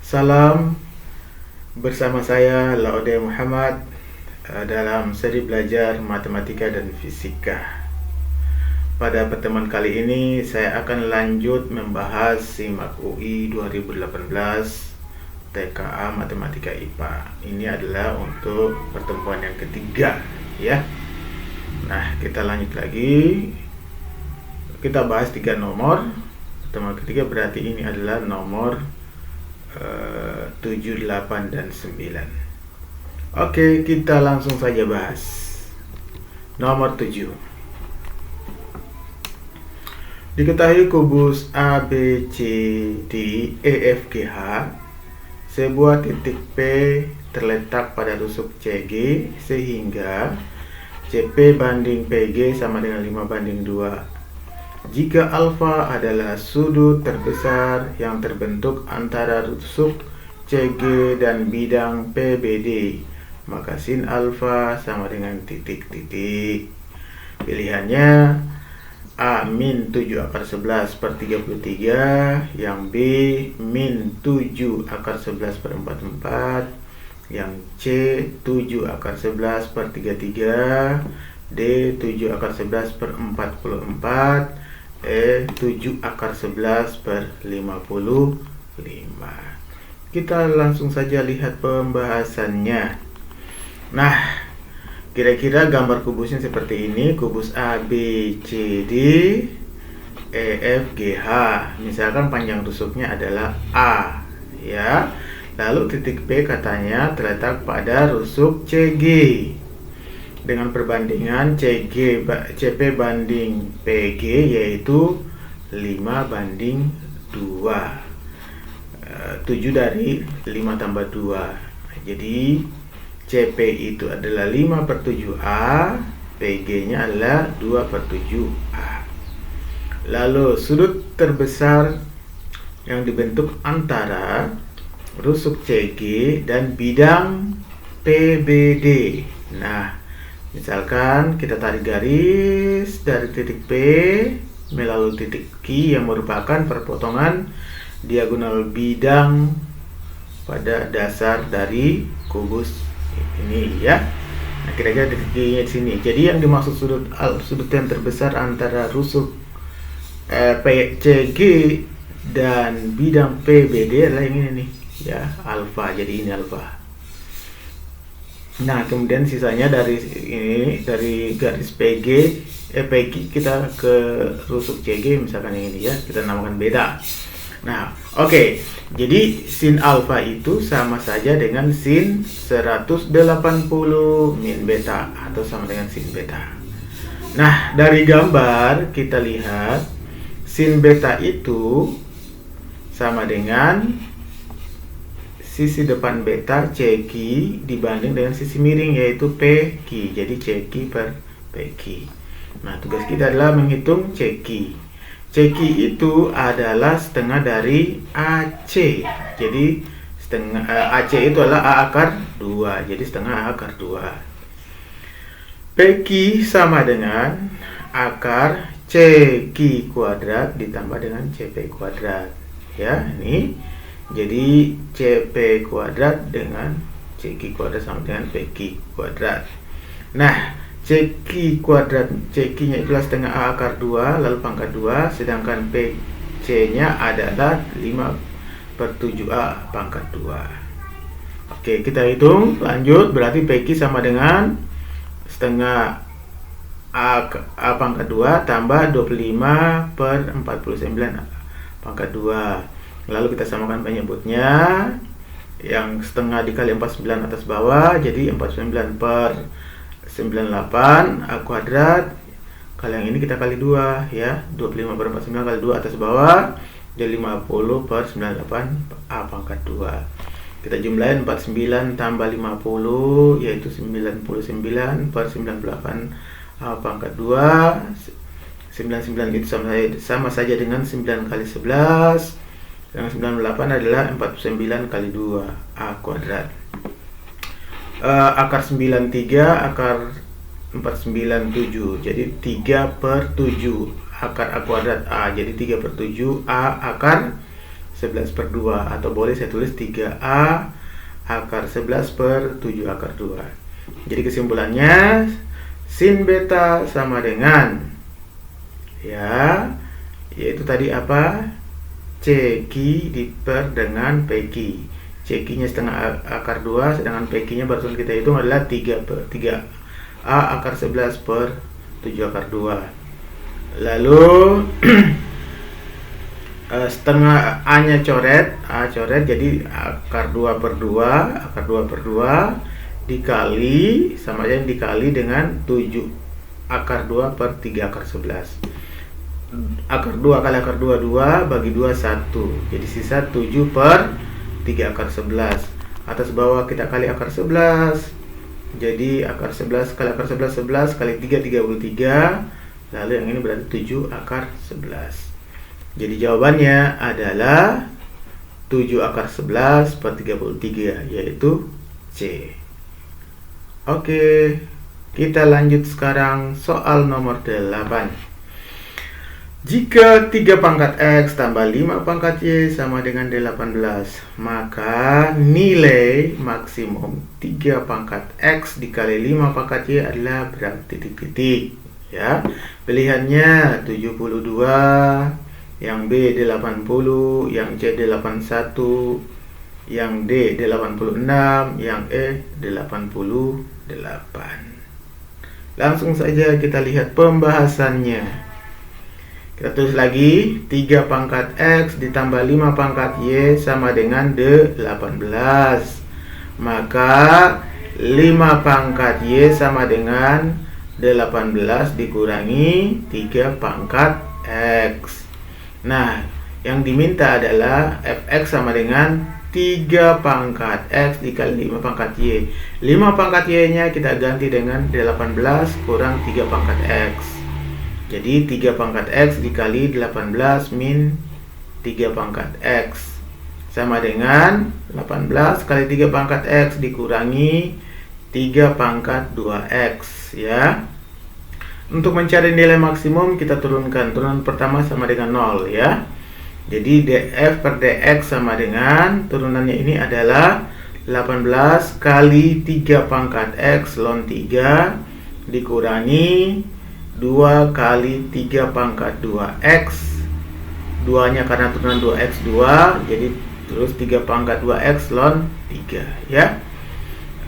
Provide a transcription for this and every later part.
Salam, bersama saya Laude Muhammad dalam seri belajar matematika dan fisika. Pada pertemuan kali ini saya akan lanjut membahas SIMAK UI 2018 TKA Matematika IPA. Ini adalah untuk pertemuan yang ketiga ya. Nah, kita lanjut lagi. Kita bahas 3 nomor. Pertemuan ketiga berarti ini adalah nomor 7, 8, dan 9. Oke, kita langsung saja bahas. Nomor 7. Diketahui kubus A, B, C, D, E, F, G, H, sebuah titik P terletak pada rusuk CG sehingga CP banding PG sama dengan 5/2. Jika alfa adalah sudut terbesar yang terbentuk antara rusuk CG dan bidang PBD, maka sin alfa sama dengan titik-titik. Pilihannya A min 7 akar 11 per 33, yang B min 7 akar 11 per 44, yang C 7 akar 11 per 33, D 7 akar 11 per 44, E 7 akar 11 per 55. Kita langsung saja lihat pembahasannya. Nah, kira-kira gambar kubusnya seperti ini. Kubus A, B, C, D, E, F, G, H. Misalkan panjang rusuknya adalah A ya. Lalu titik P katanya terletak pada rusuk CG dengan perbandingan CP banding PG yaitu 5/2. 7 dari 5 tambah 2. Jadi CP itu adalah 5/7A, PG nya adalah 2/7A. Lalu sudut terbesar yang dibentuk antara rusuk CG dan bidang PBD. Nah, misalkan kita tarik garis dari titik P melalui titik Q yang merupakan perpotongan diagonal bidang pada dasar dari kubus ini ya. Nah, kira-kira titik Q-nya di sini. Jadi yang dimaksud sudut yang terbesar antara rusuk CG dan bidang PBD adalah yang ini nih ya, alfa. Jadi ini alfa. Nah, kemudian sisanya dari garis PG kita ke rusuk CG, misalkan yang ini ya, kita namakan beta. Nah, oke. Jadi sin alfa itu sama saja dengan sin 180 min beta atau sama dengan sin beta. Nah, dari gambar kita lihat sin beta itu sama dengan sisi depan beta CQ dibanding dengan sisi miring yaitu PQ. Jadi CQ per PQ. Nah, tugas kita adalah menghitung CQ. CQ itu adalah setengah dari AC. Jadi setengah AC itu adalah A akar 2. Jadi setengah A akar 2. PQ sama dengan akar CQ kuadrat ditambah dengan CP kuadrat. Ya, ini. Jadi CP kuadrat dengan CQ kuadrat sama dengan PQ kuadrat. Nah, CQ kuadrat, CQ nya itulah setengah A akar 2 lalu pangkat 2, sedangkan PC nya adalah 5/7A pangkat 2. Oke, kita hitung lanjut. Berarti PQ sama dengan setengah A pangkat 2 tambah 25/49 pangkat 2. Lalu kita samakan penyebutnya. Yang setengah dikali 49 atas bawah, jadi 49/98 A kuadrat. Kalau yang ini kita kali 2 ya, 25/49 kali 2 atas bawah, jadi 50/98 A pangkat 2. Kita jumlahin 49 tambah 50 yaitu 99/98 A pangkat 2. 99 itu sama saja dengan 9 kali 11. Yang 98 adalah 49 kali 2 A kuadrat. Akar 93 akar 497. Jadi 3/7 akar A kuadrat A. Jadi 3/7 A akar 11/2, atau boleh saya tulis 3A akar 11 per 7 akar 2. Jadi kesimpulannya sin beta sama dengan, ya, yaitu tadi apa? CQ diper dengan PQ. CQ nya setengah akar 2, sedangkan PQ nya barusan kita hitung adalah 3A akar 11 per 7 akar 2. Lalu setengah A nya coret, jadi akar 2 per 2 dikali, sama aja dikali dengan 7 akar 2 per 3 akar 11. Akar 2 kali akar 2, 2 bagi 2, 1. Jadi sisa 7 per 3 akar 11. Atas bawah kita kali akar 11. Jadi akar 11 kali akar 11, 11 kali 3, 33. Lalu yang ini berarti 7 akar 11. Jadi jawabannya adalah 7 akar 11 per 33, yaitu C. Oke, kita lanjut sekarang soal nomor 8. Jika 3 pangkat X tambah 5 pangkat Y sama dengan 18, maka nilai maksimum 3 pangkat X dikali 5 pangkat Y adalah berapa titik-titik. Ya, pilihannya 72, yang B 80, yang C 81, yang D 86, yang E 88. Langsung saja kita lihat pembahasannya. Kita tulis lagi, 3 pangkat X ditambah 5 pangkat Y sama dengan 18. Maka 5 pangkat Y sama dengan 18 dikurangi 3 pangkat X. Nah, yang diminta adalah fx sama dengan 3 pangkat X dikali 5 pangkat Y. 5 pangkat Y nya kita ganti dengan 18 kurang 3 pangkat X. Jadi 3 pangkat X dikali 18 min 3 pangkat X sama dengan 18 kali 3 pangkat X dikurangi 3 pangkat 2X, ya. Untuk mencari nilai maksimum kita turunkan. Turunan pertama sama dengan 0, ya. Jadi df per dx sama dengan, turunannya ini adalah 18 kali 3 pangkat X ln 3 dikurangi 2 kali 3 pangkat 2X. 2 nya karena turunan 2X 2, jadi terus 3 pangkat 2X ln 3, ya.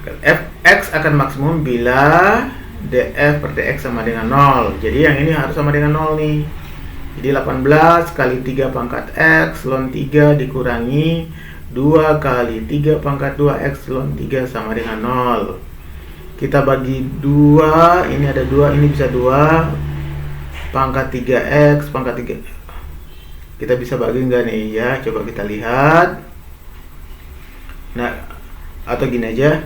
Fx akan maksimum bila df per dx sama dengan 0. Jadi yang ini harus sama dengan 0 nih. Jadi 18 kali 3 pangkat X ln 3 dikurangi 2 kali 3 pangkat 2X ln 3 sama dengan 0. Kita bagi 2, ini ada 2, ini bisa 2 pangkat 3X pangkat 3. Kita bisa bagi enggak nih, ya? Coba kita lihat. Nah, atau gini aja,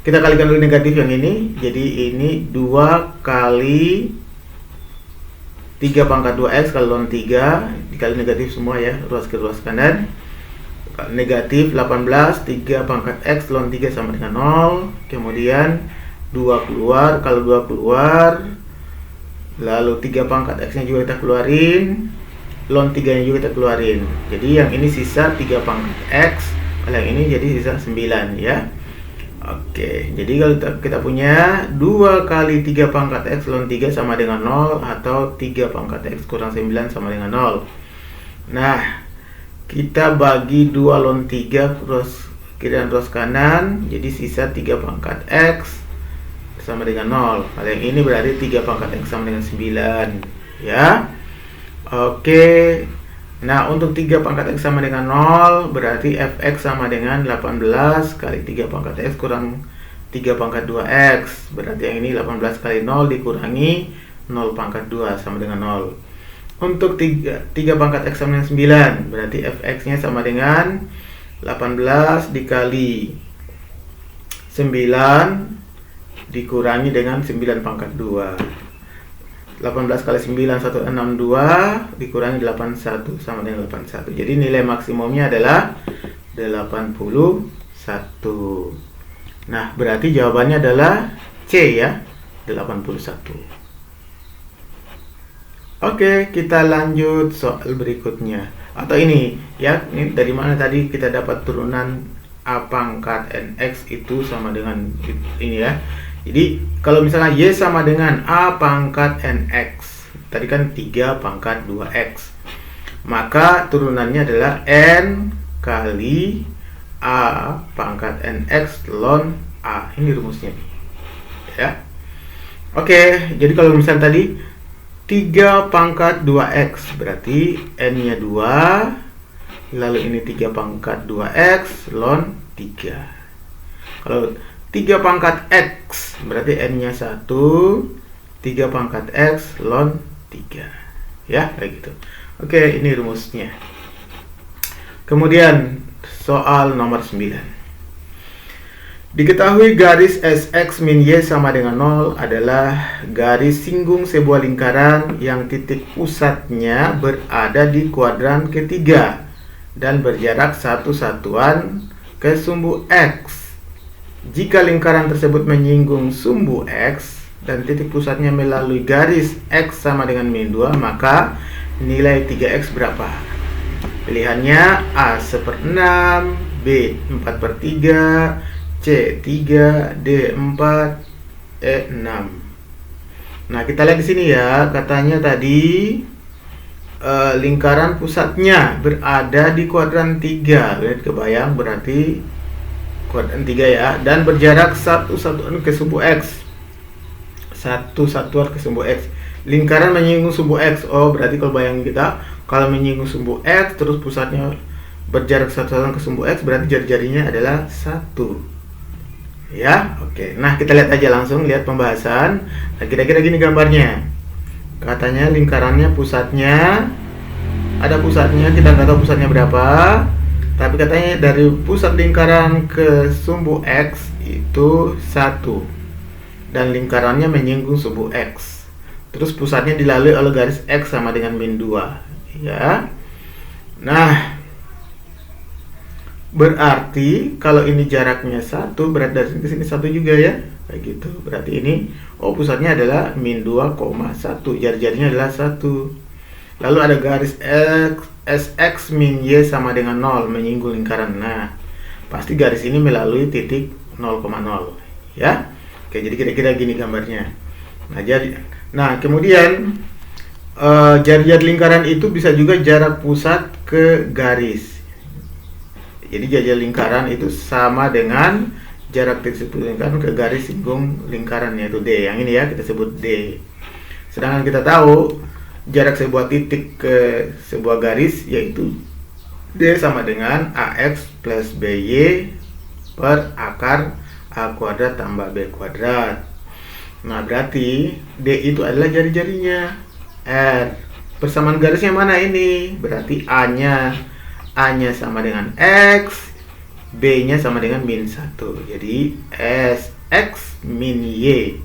kita kalikan dulu negatif yang ini. Jadi ini 2 kali 3 pangkat 2X kali ln 3 dikali negatif semua, ya, ruas ke ruas kanan. Negatif 18 3 pangkat X ln 3 sama dengan 0. Kemudian 2 keluar, kalau 2 keluar, lalu 3 pangkat X nya juga kita keluarin, ln 3 nya juga kita keluarin. Jadi yang ini sisa 3 pangkat X, kalau yang ini jadi sisa 9, ya. Oke, jadi kalau kita punya 2 kali 3 pangkat X ln 3 sama dengan 0, atau 3 pangkat X kurang 9 sama dengan 0. Nah, kita bagi 2 ln 3 ruas kiri dan ruas kanan, jadi sisa 3 pangkat X sama dengan 0. Kalau yang ini berarti 3 pangkat X sama dengan 9, ya. Oke. Nah, untuk 3 pangkat X sama dengan 0 berarti fx sama dengan 18 kali 3 pangkat X kurang 3 pangkat 2X. Berarti yang ini 18 kali 0 dikurangi 0 pangkat 2 sama dengan 0. Untuk 3 pangkat X sama dengan 9 berarti fx nya sama dengan 18 dikali 9 dikurangi dengan 9 pangkat 2. 18 kali 9 162 dikurangi 81 sama dengan 81. Jadi nilai maksimumnya adalah 81. Nah, berarti jawabannya adalah C, ya, 81. Oke, kita lanjut soal berikutnya. Atau ini, ya, ini dari mana tadi kita dapat turunan A pangkat NX itu sama dengan ini ya. Jadi, kalau misalnya Y sama dengan A pangkat NX, tadi kan 3 pangkat 2X. Maka turunannya adalah N kali A pangkat NX ln A. Ini rumusnya nih. Ya. Oke, jadi kalau misalnya tadi 3 pangkat 2X berarti N-nya 2, lalu ini 3 pangkat 2X ln 3. Kalau 3 pangkat X berarti N-nya 1, 3 pangkat X ln 3. Ya, kayak gitu. Oke, ini rumusnya. Kemudian soal nomor 9. Diketahui garis SX min Y sama dengan 0 adalah garis singgung sebuah lingkaran yang titik pusatnya berada di kuadran ketiga dan berjarak 1 satuan ke sumbu X. Jika lingkaran tersebut menyinggung sumbu X dan titik pusatnya melalui garis X sama dengan min 2, maka nilai 3X berapa? Pilihannya A 1/6, B 4/3, C 3, D 4, E 6. Nah, kita lihat di sini ya, katanya tadi lingkaran pusatnya berada di kuadran 3. Lihat, kebayang berarti kuadran 3 ya, dan berjarak 1 satuan ke sumbu X. 1 satuan ke sumbu X. Lingkaran menyinggung sumbu X. Oh, berarti kalau bayangin kita, kalau menyinggung sumbu X terus pusatnya berjarak 1 satuan ke sumbu X, berarti jari-jarinya adalah 1. Ya, oke. Nah, kita lihat aja langsung, lihat pembahasan. Nah, kira-kira gini gambarnya. Katanya lingkarannya pusatnya, ada pusatnya, kita nggak tahu pusatnya berapa. Tapi katanya dari pusat lingkaran ke sumbu X itu 1. Dan lingkarannya menyinggung sumbu X. Terus pusatnya dilalui oleh garis X sama dengan min 2. Ya. Nah, berarti kalau ini jaraknya 1, berarti dari sini ke sini 1 juga ya. Kayak gitu. Berarti ini pusatnya adalah min 2,1. Jari-jarinya adalah 1. Lalu ada garis X, SX min Y sama dengan 0 menyinggung lingkaran. Nah, pasti garis ini melalui titik 0,0 ya. Oke, jadi kira-kira gini gambarnya. Nah, kemudian jari-jari lingkaran itu bisa juga jarak pusat ke garis. Jadi jari lingkaran itu sama dengan jarak titik lingkaran ke garis singgung lingkaran, yaitu D. Yang ini ya kita sebut D. Sedangkan kita tahu jarak sebuah titik ke sebuah garis yaitu D sama dengan AX plus BY per akar A kuadrat tambah B kuadrat. Nah, berarti D itu adalah jari-jarinya. R. Persamaan garisnya mana ini? Berarti A-nya sama dengan X, B-nya sama dengan min 1. Jadi SX min Y,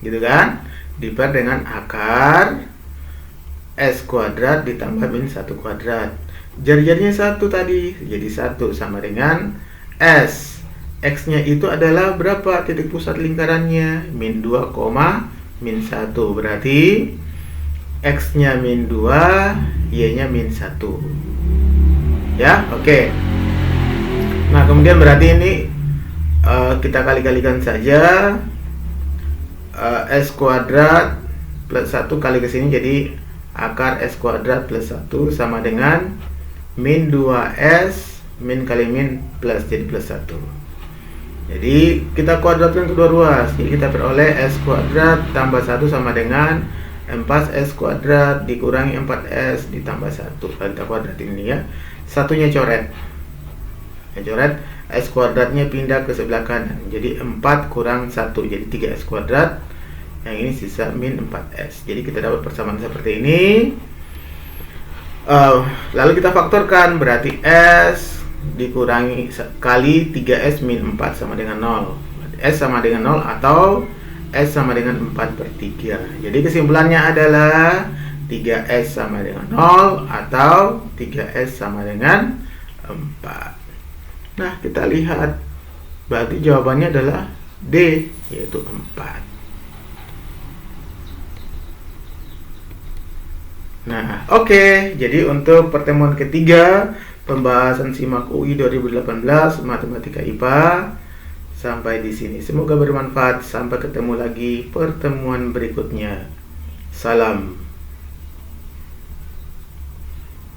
gitu kan, diper dengan akar S kuadrat ditambah min 1 kuadrat. Jari-jarinya 1 tadi, jadi 1 sama dengan S. X-nya itu adalah berapa titik pusat lingkarannya? Min 2, min 1. Berarti X-nya min 2, Y-nya min 1. Ya, oke. Nah, kemudian berarti ini kita kali-kalikan saja. S kuadrat plus 1 kali ke sini jadi akar S kuadrat plus 1 sama dengan min 2S min kali min plus, jadi plus 1. Jadi kita kuadratkan kedua ruas. Jadi kita peroleh S kuadrat tambah 1 sama dengan 4S kuadrat dikurangi 4S ditambah 1. Kalau kita kuadratin ini ya, satunya coret. S kuadratnya pindah ke sebelah kanan. Jadi 4 kurang 1 jadi 3S kuadrat. Yang ini sisa min 4S. Jadi kita dapat persamaan seperti ini. Lalu kita faktorkan, berarti S dikurangi kali 3S min 4 sama dengan 0. S sama dengan 0 atau S sama dengan 4/3. Jadi kesimpulannya adalah 3S sama dengan 0 atau 3S sama dengan 4. Nah, kita lihat, berarti jawabannya adalah D, yaitu 4. Nah, oke. Jadi untuk pertemuan ketiga pembahasan SIMAK UI 2018 Matematika IPA sampai di sini. Semoga bermanfaat. Sampai ketemu lagi pertemuan berikutnya. Salam.